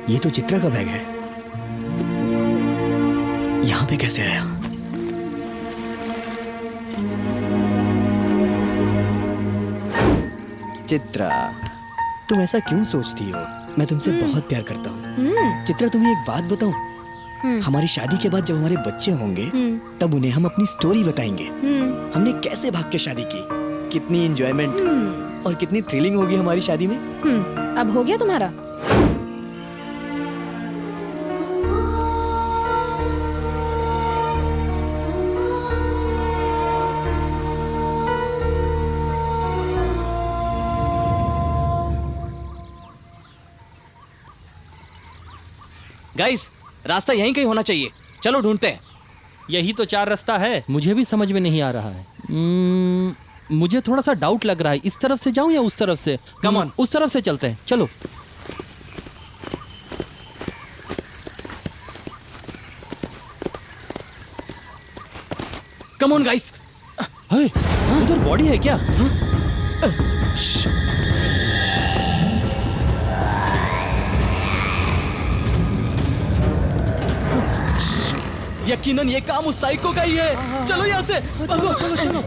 ये तो चित्रा का बैग है, यहाँ पे कैसे आया? चित्रा, तुम ऐसा क्यों सोचती हो? मैं तुमसे बहुत प्यार करता हूँ। चित्रा, तुम्हें एक बात बताऊं? हमारी शादी के बाद जब हमारे बच्चे होंगे तब उन्हें हम अपनी स्टोरी बताएंगे। हमने कैसे भाग के शादी की, कितनी एंजॉयमेंट और कितनी थ्रिलिंग होगी हमारी शादी में। अब हो गया तुम्हारा? गाइस, रास्ता यहीं कहीं होना चाहिए, चलो ढूंढते हैं। यही तो 4 रास्ता है, मुझे भी समझ में नहीं आ रहा है। मुझे थोड़ा सा डाउट लग रहा है, इस तरफ से जाऊं या उस तरफ से? कम ऑन, उस तरफ से चलते हैं, चलो। Come on guys. उधर बॉडी है क्या? यकीनन ये काम उस साइको का ही है। चलो यहाँ से। चलो चलो चलो।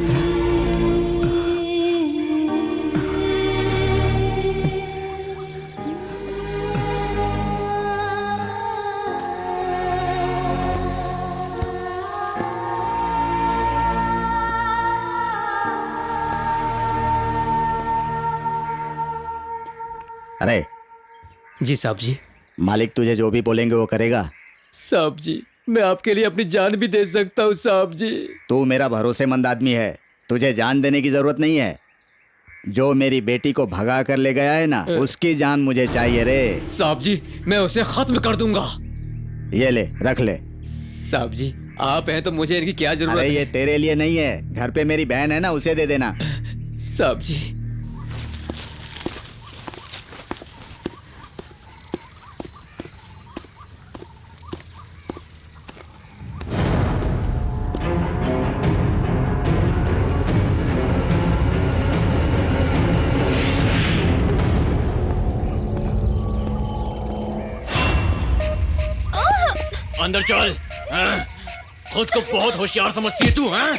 चित्रा, अरे जी साहब जी। मालिक तुझे जो भी बोलेंगे वो करेगा। साहब जी, मैं आपके लिए अपनी जान भी दे सकता हूँ साहब जी। तू मेरा भरोसेमंद आदमी है, तुझे जान देने की जरूरत नहीं है। जो मेरी बेटी को भगा कर ले गया है ना, उसकी जान मुझे चाहिए रे। साहब जी, मैं उसे खत्म कर दूंगा। ये ले, रख ले। साहब जी, आप हैं तो मुझे इनकी क्या जरूरत अरे है? ये तेरे लिए नहीं है, घर पे मेरी बहन है ना, उसे दे देना। साहब जी, अंदर चल। हाँ? खुद को बहुत होशियार समझती है तू, हाँ?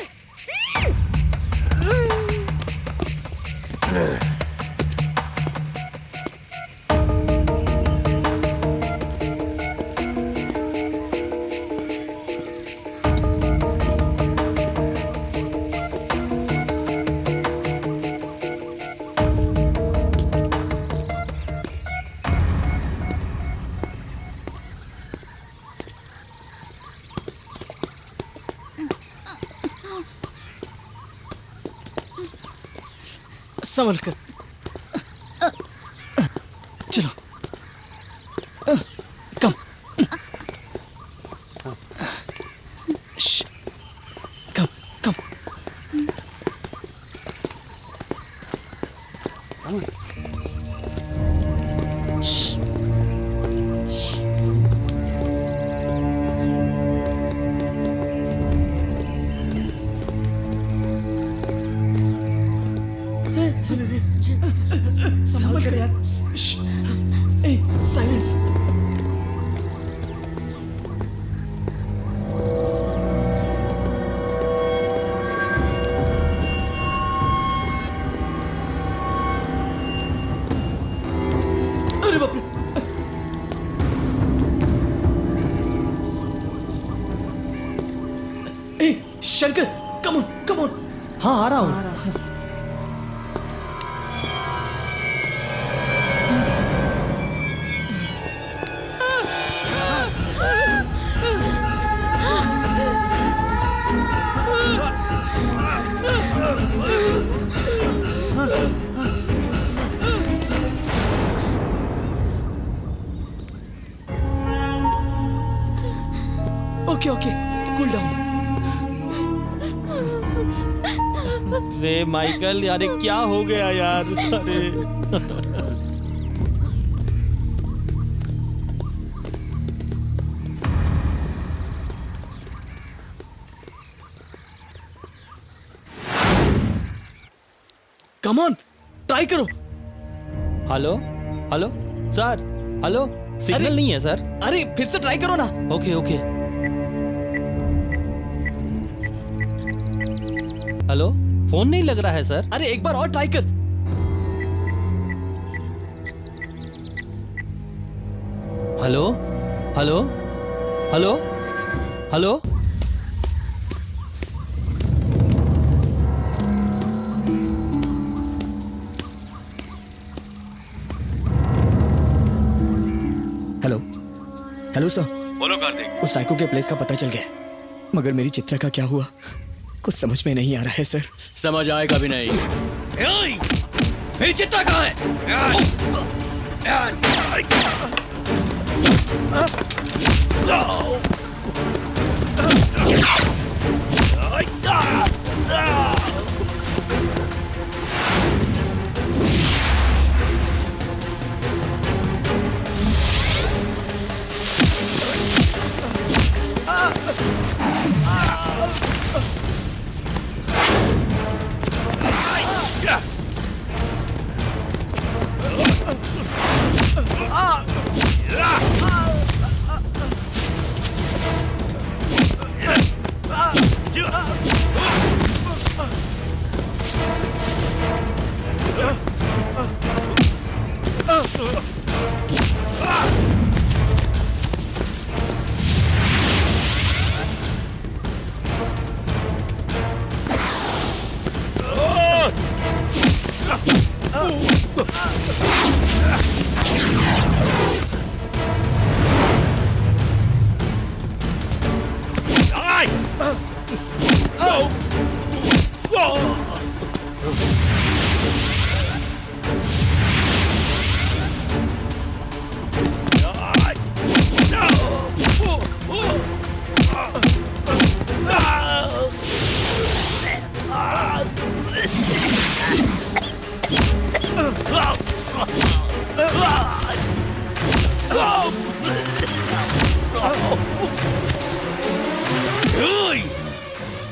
संभल कर। चलो, कम। श्श, कम कम। संभल कर यार। साइलेंस। अरे बाप रे। ए Shankar, come on come on. हाँ आ रहा हूँ। Okay okay, cool down. रे माइकल, यार ये क्या हो गया यार? अरे कम ऑन, ट्राई करो। Hello hello sir, hello signal अरे- नहीं है सर। अरे फिर से ट्राई करो ना। Okay okay. हेलो, फोन नहीं लग रहा है सर। अरे एक बार और ट्राई कर। Hello hello hello hello. Hello hello sir. बोलो कार्तिक। उस साइको के प्लेस का पता चल गया है, मगर मेरी चित्रा का क्या हुआ कुछ समझ में नहीं आ रहा है सर। समझ आएगा भी नहीं। एय! मेरी चित्रा कहाँ है?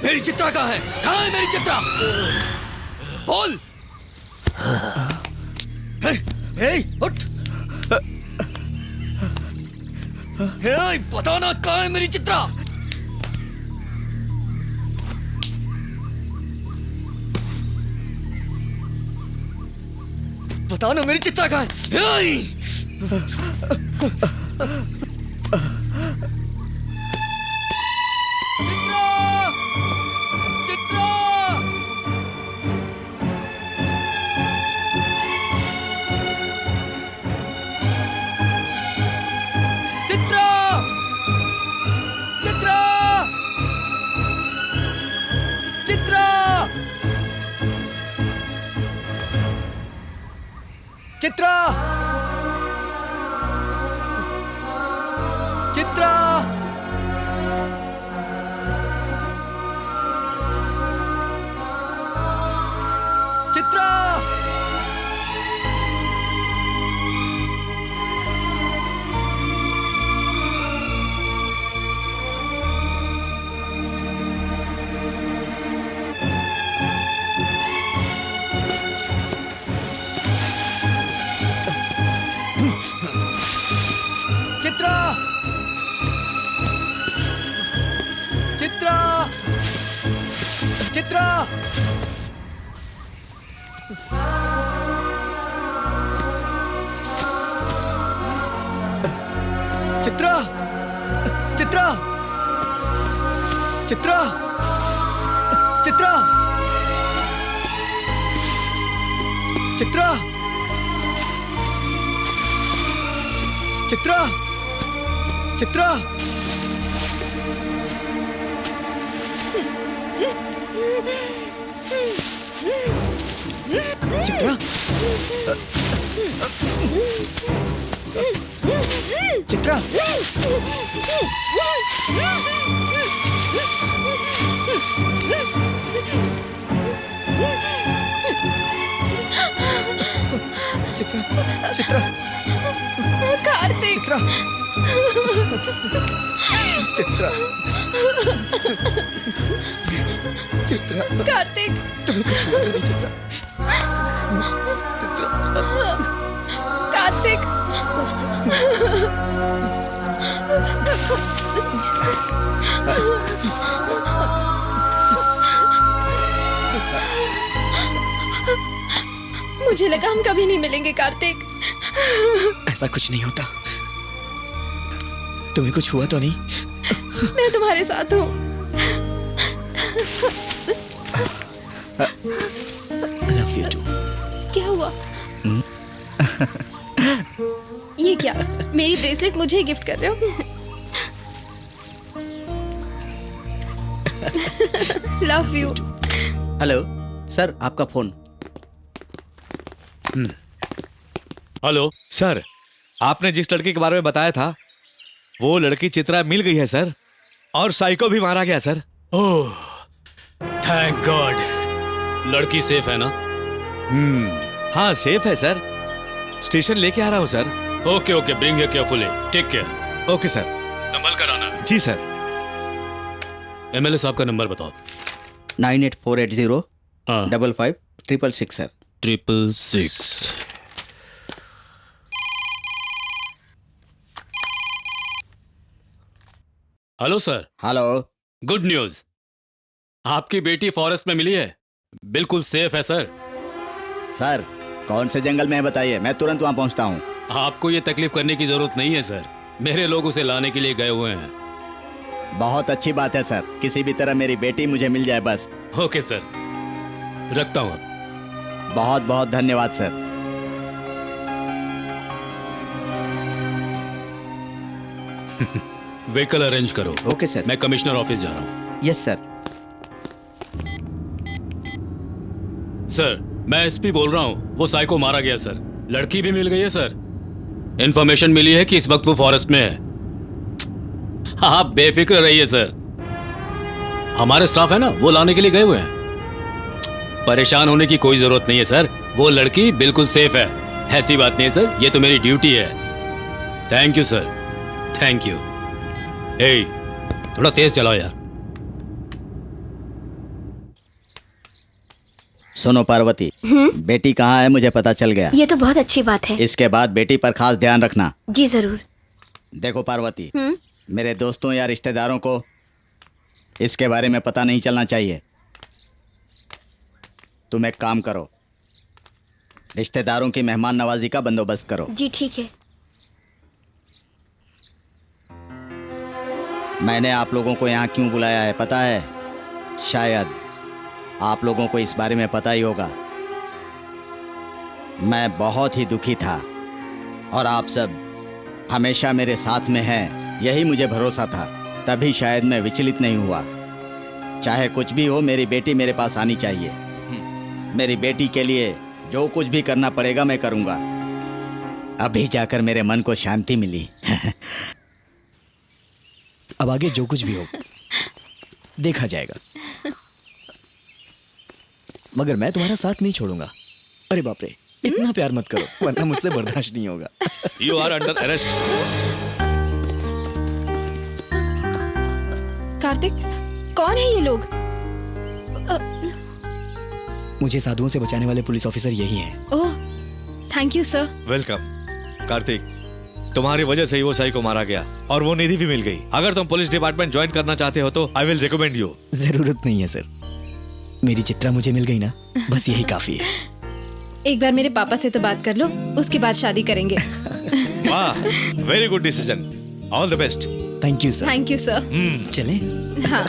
मेरी चित्रा कहाँ है? कहाँ है मेरी चित्रा? बोल। उठ। बताना कहाँ है मेरी चित्रा? बताना मेरी चित्रा कहाँ है? चित्रा, चित्रा, चित्रा, चित्रा, चित्रा, चित्रा, चित्रा, चित्रा, चित्रा, चित्रा, चित्रा, चित्रा, चित्रा, चित्रा, चित्रा, चित्रा, चित्रा, कार्तिक, चित्रा, चित्रा, चित्रा, कार्तिक, तुम्हें कुछ हुआ तो नहीं चित्रा? कार्तिक, मुझे लगा हम कभी नहीं मिलेंगे कार्तिक। ऐसा कुछ नहीं होता। तुम्हें कुछ हुआ तो नहीं? मैं तुम्हारे साथ हूँ। Love you too. क्या हुआ? ये क्या? मेरी ब्रेसलेट मुझे गिफ्ट कर रहे हो? Love you. हेलो सर, आपका फोन। हेलो सर, आपने जिस लड़की के बारे में बताया था वो लड़की चित्रा मिल गई है सर, और साइको भी मारा गया सर। ओह, थैंक गॉड। लड़की सेफ है ना? हाँ सेफ है सर, स्टेशन लेके आ रहा हूँ sir. Okay okay, bring here carefully, take care. Okay sir. संभल कर आना। जी सर। एमएलए साहब का नंबर बताओ। 98480 हाँ। 55 sir. 666। Hello sir. Hello. Good news, आपकी बेटी फॉरेस्ट में मिली है, बिल्कुल सेफ है सर। सर कौन से जंगल में है बताइए, मैं तुरंत वहां पहुंचता हूं। आपको ये तकलीफ करने की जरूरत नहीं है सर, मेरे लोग उसे लाने के लिए गए हुए हैं। बहुत अच्छी बात है सर, किसी भी तरह मेरी बेटी मुझे मिल जाए बस। ओके सर, रखता हूँ। बहुत बहुत धन्यवाद सर। व्हीकल अरेंज करो। Okay sir. मैं कमिश्नर ऑफिस जा रहा हूँ। Yes sir. सर मैं एसपी बोल रहा हूँ, वो साइको मारा गया सर, लड़की भी मिल गई है सर। इंफॉर्मेशन मिली है कि इस वक्त वो फॉरेस्ट में है। आप बेफिक्र रहिए सर, हमारे स्टाफ है ना, वो लाने के लिए गए हुए हैं। परेशान होने की कोई जरूरत नहीं है सर, वो लड़की बिल्कुल सेफ है। ऐसी बात नहीं है सर, ये तो मेरी ड्यूटी है। Thank you sir, thank you. ए, थोड़ा तेज चलाओ यार। सुनो पार्वती, बेटी कहाँ है मुझे पता चल गया। ये तो बहुत अच्छी बात है। इसके बाद बेटी पर खास ध्यान रखना। जी जरूर। देखो पार्वती, मेरे दोस्तों या रिश्तेदारों को इसके बारे में पता नहीं चलना चाहिए। तुम एक काम करो, रिश्तेदारों की मेहमान नवाजी का बंदोबस्त करो। जी ठीक है। मैंने आप लोगों को यहाँ क्यों बुलाया है पता है? शायद आप लोगों को इस बारे में पता ही होगा। मैं बहुत ही दुखी था और आप सब हमेशा मेरे साथ में हैं, यही मुझे भरोसा था। तभी शायद मैं विचलित नहीं हुआ। चाहे कुछ भी हो, मेरी बेटी मेरे पास आनी चाहिए। मेरी बेटी के लिए जो कुछ भी करना पड़ेगा मैं करूँगा। अभी जाकर मेरे मन को शांति मिली। अब आगे जो कुछ भी हो देखा जाएगा, मगर मैं तुम्हारा साथ नहीं छोड़ूंगा। अरे बाप रे, इतना प्यार मत करो वरना मुझसे बर्दाश्त नहीं होगा। You are under arrest. Kartik, कौन है ये लोग? मुझे साधुओं से बचाने वाले पुलिस ऑफिसर यही हैं। Oh, thank you sir. Welcome. Kartik, तुम्हारी वजह से ही वो साई को मारा गया और वो निधि भी मिल गई। अगर तुम पुलिस डिपार्टमेंट ज्वाइन करना चाहते हो तो आई विल रिकमेंड यू। जरूरत नहीं है सर, मेरी चित्रा मुझे मिल गई ना, बस यही काफी है। एक बार मेरे पापा से तो बात कर लो, उसके बाद शादी करेंगे। वाह, very good decision. All the best. Thank you sir. Thank you sir. चलें? हाँ।